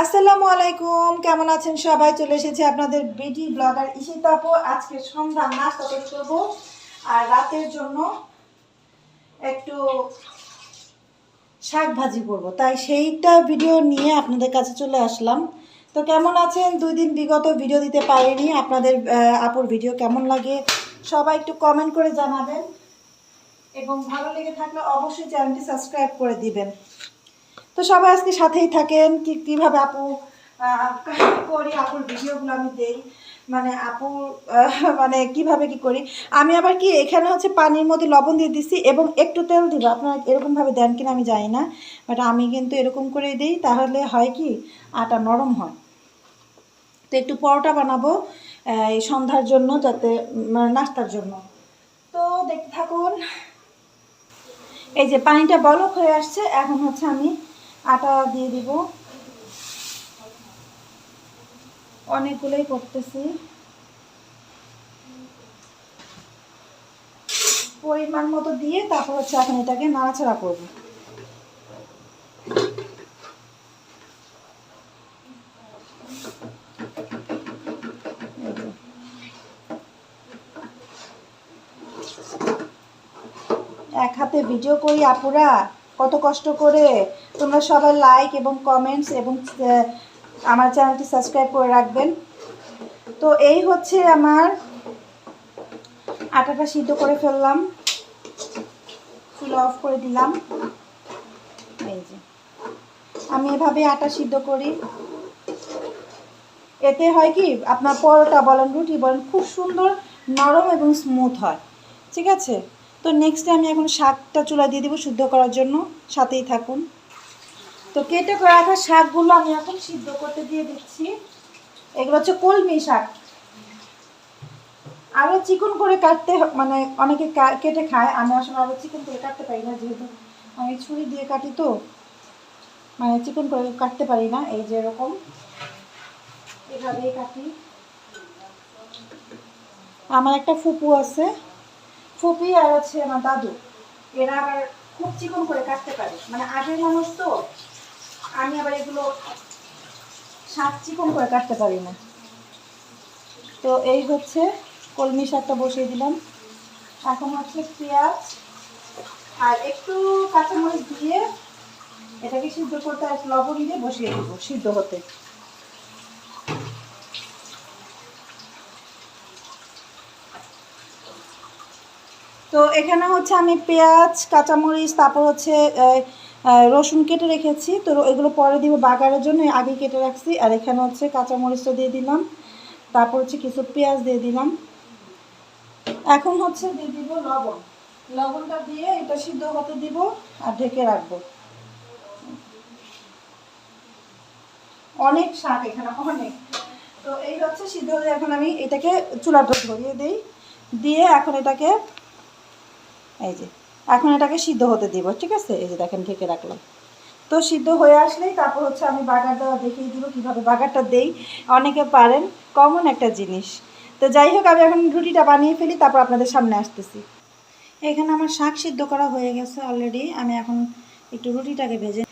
আসসালামু আলাইকুম, কেমন আছেন সবাই? চলে এসেছি আপনাদের বিটি ব্লগার ঈশিতা আপু। আজকে সন্ধ্যা নাস্তা তৈরি করবো আর রাতের জন্য একটু শাক ভাজি করবো, তাই সেইটা ভিডিও নিয়ে আপনাদের কাছে চলে আসলাম। তো কেমন আছেন? 2 দিন বিগত ভিডিও দিতে পারিনি। আপনাদের আপুর ভিডিও কেমন লাগে সবাই একটু কমেন্ট করে জানাবেন, এবং ভালো লেগে থাকলে অবশ্যই চ্যানেলটি সাবস্ক্রাইব করে দিবেন। তো সবাই আজকে সাথেই থাকেন। কীভাবে আপু করি, আপুর ভিডিওগুলো আমি দেই, মানে আপুর মানে কিভাবে কি করি আমি। আবার কি এখানে হচ্ছে পানির মধ্যে লবণ দিয়ে দিচ্ছি এবং একটু তেল দিব। আপনারা এরকমভাবে দেন কিনা আমি জানি না, বাট আমি কিন্তু এরকম করেই দিই। তাহলে হয় কি আটা নরম হয়। তো একটু পরোটা বানাবো এই সন্ধ্যার জন্য, যাতে নাস্তার জন্য। তো দেখতে থাকুন। এই যে পানিটা বলক হয়ে আসছে, এখন হচ্ছে আমি আটা দিয়ে দিব। অনেকগুলোই করতেছি, পরিমাণ মতো দিয়ে তারপর হচ্ছে এখন এটাকে নাড়াচাড়া করব। এক হাতে ভিডিও করি আপুরা, কত কষ্ট করে। তোমরা সবাই লাইক এবং কমেন্টস এবং আমার চ্যানেলটি সাবস্ক্রাইব করে রাখবেন। তো এই হচ্ছে আমার আটাটা সিদ্ধ করে ফেললাম, চুলা অফ করে দিলাম। এই যে আমি এভাবে আটা সিদ্ধ করি। এতে হয় কি আপনার পরোটা বলেন, রুটি বলেন, খুব সুন্দর নরম এবং স্মুথ হয়। ঠিক আছে, তো নেক্সটে আমি এখন শাকটা চুলা দিয়ে দেবো সিদ্ধ করার জন্য। সাথেই থাকুন। তো কেটে রাখা শাকগুলো আমি এখন সিদ্ধ করতে দিয়ে দিচ্ছি। এগুলো হচ্ছে কলমি শাক। আরও চিকন করে কাটতে, মানে অনেকে কেটে খায়, আমি আসলে আরও চিকন করে কাটতে পারি না, যেহেতু আমি ছুরি দিয়ে কাটি, তো মানে চিকন করে কাটতে পারি না। এই যে এরকম এভাবেই কাটি। আমার একটা ফুপু আছে, ফুপি আর আছে আমার দাদু, এরা আবার খুব চিকন করে কাটতে পারে, মানে আগের মানুষ তো। আমি আবার এগুলো শাক চিকন করে কাটতে পারি না। তো এই হচ্ছে কলমি শাকটা বসিয়ে দিলাম। এখন হচ্ছে পেঁয়াজ আর একটু কাঁচামরিচ দিয়ে এটাকে সিদ্ধ করতে, আর লবণ দিয়ে বসিয়ে দেবো সিদ্ধ হতে। তো এখানে হচ্ছে আমি পেঁয়াজ, কাঁচামরিচ, তারপর হচ্ছে রসুন কেটে রেখেছি। তো এগুলো পরে দিব বাগারের জন্য, আগে কেটে রাখছি। আর এখানে হচ্ছে কাঁচামরিচটা দিয়ে দিলাম, তারপর হচ্ছে কিছু পেঁয়াজ দিয়ে দিলাম। এখন হচ্ছে দিয়ে দিব লবণ। লবণটা দিয়ে এটা সিদ্ধ হতে দিব আর ঢেকে রাখবো। অনেক শাক এখানে, অনেক। তো এই হচ্ছে সিদ্ধ হয়ে, এখন আমি এটাকে চুলাটা ধরিয়ে দিই, দিয়ে এখন এটাকে এই যে এখন এটাকে সিদ্ধ হতে দিব। ঠিক আছে, এই যে দেখেন ঢেকে রাখলাম। তো সিদ্ধ হয়ে আসলেই তারপর হচ্ছে আমি বাগার দেওয়া দেখিয়ে দিব, কীভাবে বাগারটা দেই। অনেকে পারেন, কমন একটা জিনিস। তো যাই হোক, আমি এখন রুটিটা বানিয়ে ফেলি, তারপর আপনাদের সামনে আসতেছি। এখানে আমার শাক সিদ্ধ করা হয়ে গেছে অলরেডি। আমি এখন একটু রুটিটাকে ভেজে,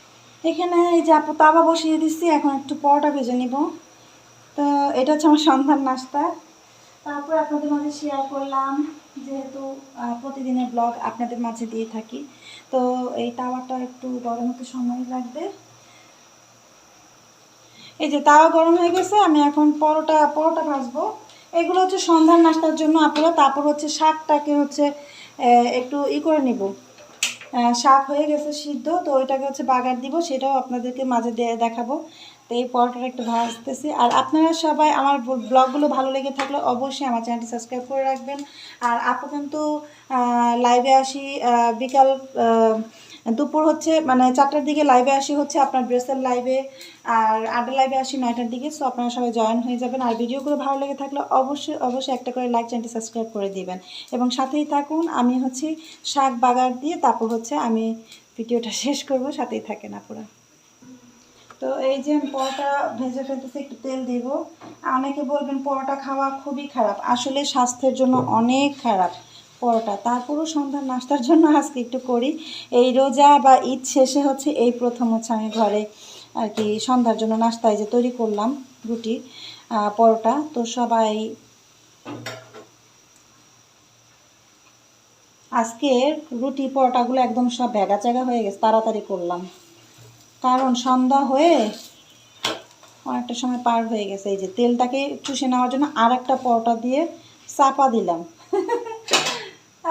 এখানে এই যে আপু তাওয়া বসিয়ে দিচ্ছি, এখন একটু পরোটা ভেজে নিব। তো এটা হচ্ছে আমার সন্ধ্যার নাস্তা। তারপর আপনাদের মাঝে শেয়ার করলাম, যেহেতু প্রতিদিনের ব্লগ আপনাদের মাঝে দিয়ে থাকি। তো এই তাওয়াটা একটু গরম হতে সময় লাগবে। এই যে তাওয়া গরম হয়ে গেছে, আমি এখন পরোটা ভাজবো। এগুলো হচ্ছে সন্ধ্যার নাস্তার জন্য আপুরা। তারপর হচ্ছে শাকটাকে হচ্ছে একটু করে নিব। শাক হয়ে গেছে সিদ্ধ, তো ওইটাকে হচ্ছে বাগার দিব, সেটাও আপনাদেরকে মাঝে দেখাবো। তো এই পরোটাটা একটু ভাজতেছি। আর আপনারা সবাই আমার ব্লগগুলো ভালো লেগে থাকলে অবশ্যই আমার চ্যানেলটি সাবস্ক্রাইব করে রাখবেন। আর আপু কিন্তু লাইভে আসি বিকাল দুপুর হচ্ছে মানে 4টার দিকে লাইভে আসি হচ্ছে আপনার ড্রেসের লাইভে, আর আড্ডা লাইভে আসি 9টার দিকে। সো আপনারা সবাই জয়েন হয়ে যাবেন। আর ভিডিওগুলো ভালো লেগে থাকলে অবশ্যই একটা করে লাইক, চ্যানেলটি সাবস্ক্রাইব করে দিবেন এবং সাথেই থাকুন। আমি হচ্ছে শাক বাগার দিয়ে তারপর হচ্ছে আমি ভিডিওটা শেষ করব, সাথেই থাকেন আপুরা। তো এই যে আমি পরোটা ভেজে ফেলতেছি, একটু তেল দিব। অনেকে বলবেন পরোটা খাওয়া খুবই খারাপ, আসলে স্বাস্থ্যের জন্য অনেক খারাপ পরোটা। তারপরও সন্ধ্যার নাস্তার জন্য আজকে একটু করি। এই রোজা বা ঈদ শেষে হচ্ছে এই প্রথম হচ্ছে আমি ঘরে আর কি সন্ধ্যার জন্য নাস্তায় যে তৈরি করলাম রুটি পরোটা। তো সবাই আজকে রুটি পরোটাগুলো একদম সব ভেগাচাগা হয়ে গেছে, তাড়াতাড়ি করলাম কারণ সন্ধ্যা হয়ে অনেকটা সময় পার হয়ে গেছে। এই যে তেলটাকে চুষে নেওয়ার জন্য আর একটা পরোটা দিয়ে চাপা দিলাম।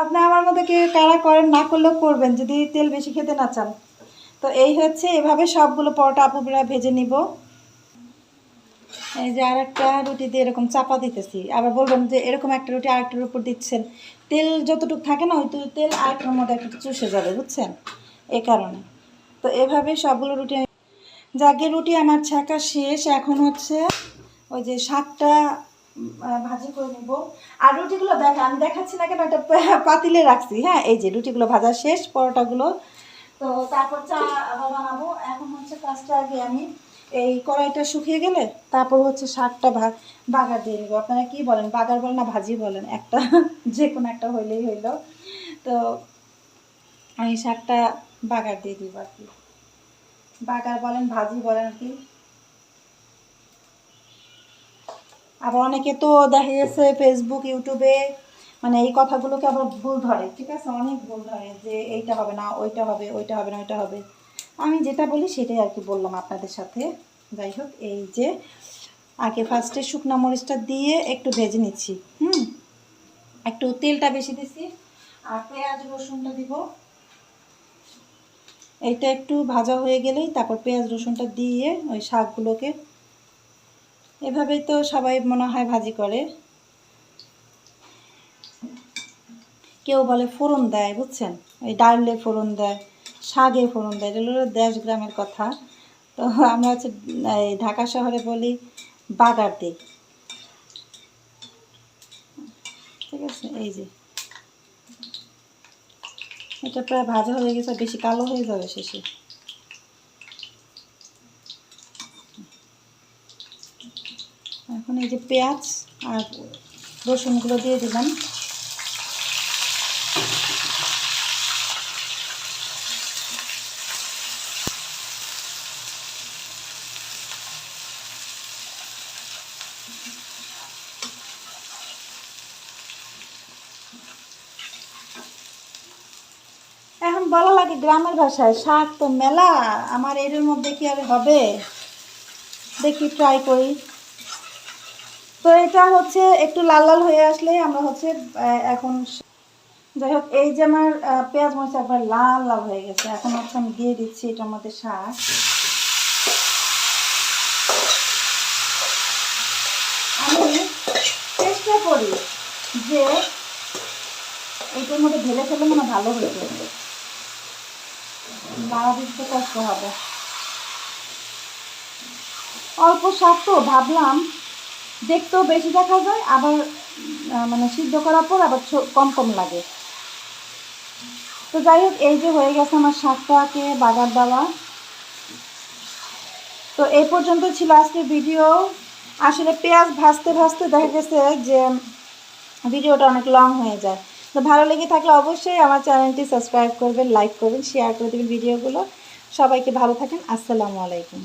আপনি আমার মধ্যে কেউ কারা করেন, না করলেও করবেন যদি তেল বেশি খেতে না চান। তো এই হচ্ছে, এভাবে সবগুলো পরোটা আপুরা ভেজে নিব। এই যে আর একটা রুটি দিয়ে এরকম চাপা দিতেছি। আবার বলবেন যে এরকম একটা রুটি আরেকটার উপর দিচ্ছেন, তেল যতটুকু থাকে না ওই তেল আরেকটার মধ্যে একটা চুষে যাবে, বুঝছেন, এই কারণে। তো এভাবে সবগুলো রুটি, যাকে রুটি আমার ছাকা শেষ। এখন হচ্ছে ওই যে শাকটা ভাজি করে নেব। আর রুটিগুলো আমি দেখাচ্ছি না কেন, একটা পাতিলে রাখছি। হ্যাঁ, এই যে রুটিগুলো ভাজা শেষ, পরোটাগুলো। তো তারপর চা আবার বানাবো। এখন হচ্ছে কাজটা আগে আমি এই কড়াইটা শুকিয়ে গেলে তারপর হচ্ছে শাকটা বাগার দিয়ে নেবো। আপনারা কি বলেন, বাগার বলেন না ভাজি বলেন, একটা যে কোনো একটা হইলেই হইলো। তো আমি শাকটা বাগার দিয়ে দিব আর কি, বাগার বলেন ভাজি বলেন কি। আবার অনেকে তো দেখা গেছে ফেসবুক ইউটিউবে মানে এই কথাগুলোকে আবার ভুল ধরে, ঠিক আছে, অনেক ভুল ধরে যে এইটা হবে না ওইটা হবে, ওইটা হবে না ওইটা হবে। আমি যেটা বলি সেটাই আর কি বললাম আপনাদের সাথে। যাই হোক, এই যে আগে ফার্স্টে শুকনো মরিচটা দিয়ে একটু ভেজে নিচ্ছি। একটু তেলটা বেশি দিছি। আর পেঁয়াজ রসুনটা দিব। এইটা একটু ভাজা হয়ে গেলেই তারপর পেঁয়াজ রসুনটা দিয়ে ওই শাকগুলোকে, এভাবেই তো সবাই মনে হয় ভাজি করে। কেউ বলে ফোড়ন দেয়, বুঝছেন, ওই ডালে ফোড়ন দেয়, শাকে ফোড়ন দেয়, এটা হলো দেশ গ্রামের কথা। তো আমরা হচ্ছে এই ঢাকা শহরে বলি বাগার দিই, ঠিক আছে। এই যে এটা প্রায় ভাজা হয়ে গেছে, বেশি কালো হয়ে যাবে শেষে। এখন এই যে পেঁয়াজ আর রসুনগুলো দিয়ে দিলাম। এখন বলা লাগে গ্রামের ভাষায় শাক তো মেলা, আমার এর মধ্যে কি আর হবে, দেখি ট্রাই করি। তো এটা হচ্ছে একটু লাল লাল হয়ে আসলে আমরা হচ্ছে এখন, যাই হোক, এই যে আমার পেঁয়াজ মরিচ একবার লাল লাল হয়ে গেছে। এখন হচ্ছে আমি দিয়ে দিচ্ছি এটার মধ্যে শাক। আমি চেষ্টা করি যে এইটার মধ্যে ঢেলে ফেলে মানে ভালো হয়েছে, নাড়া দিতে কষ্ট হবে। অল্প শাক তো ভাবলাম দেখতেও বেশি দেখা যায়, আবার মানে সিদ্ধ করার পর আবার কম কম লাগে। তো যাই হোক, এই যে হয়ে গেছে আমার শাকটাকে বাগার দেওয়া। তো এই পর্যন্ত ছিল আজকের ভিডিও। আসলে পেঁয়াজ ভাজতে ভাজতে দেখা গেছে যে ভিডিওটা অনেক লং হয়ে যায়। তো ভালো লেগে থাকলে অবশ্যই আমার চ্যানেলটি সাবস্ক্রাইব করবেন, লাইক করবেন, শেয়ার করে দেবেন ভিডিওগুলো। সবাইকে ভালো থাকেন। আসসালামু আলাইকুম।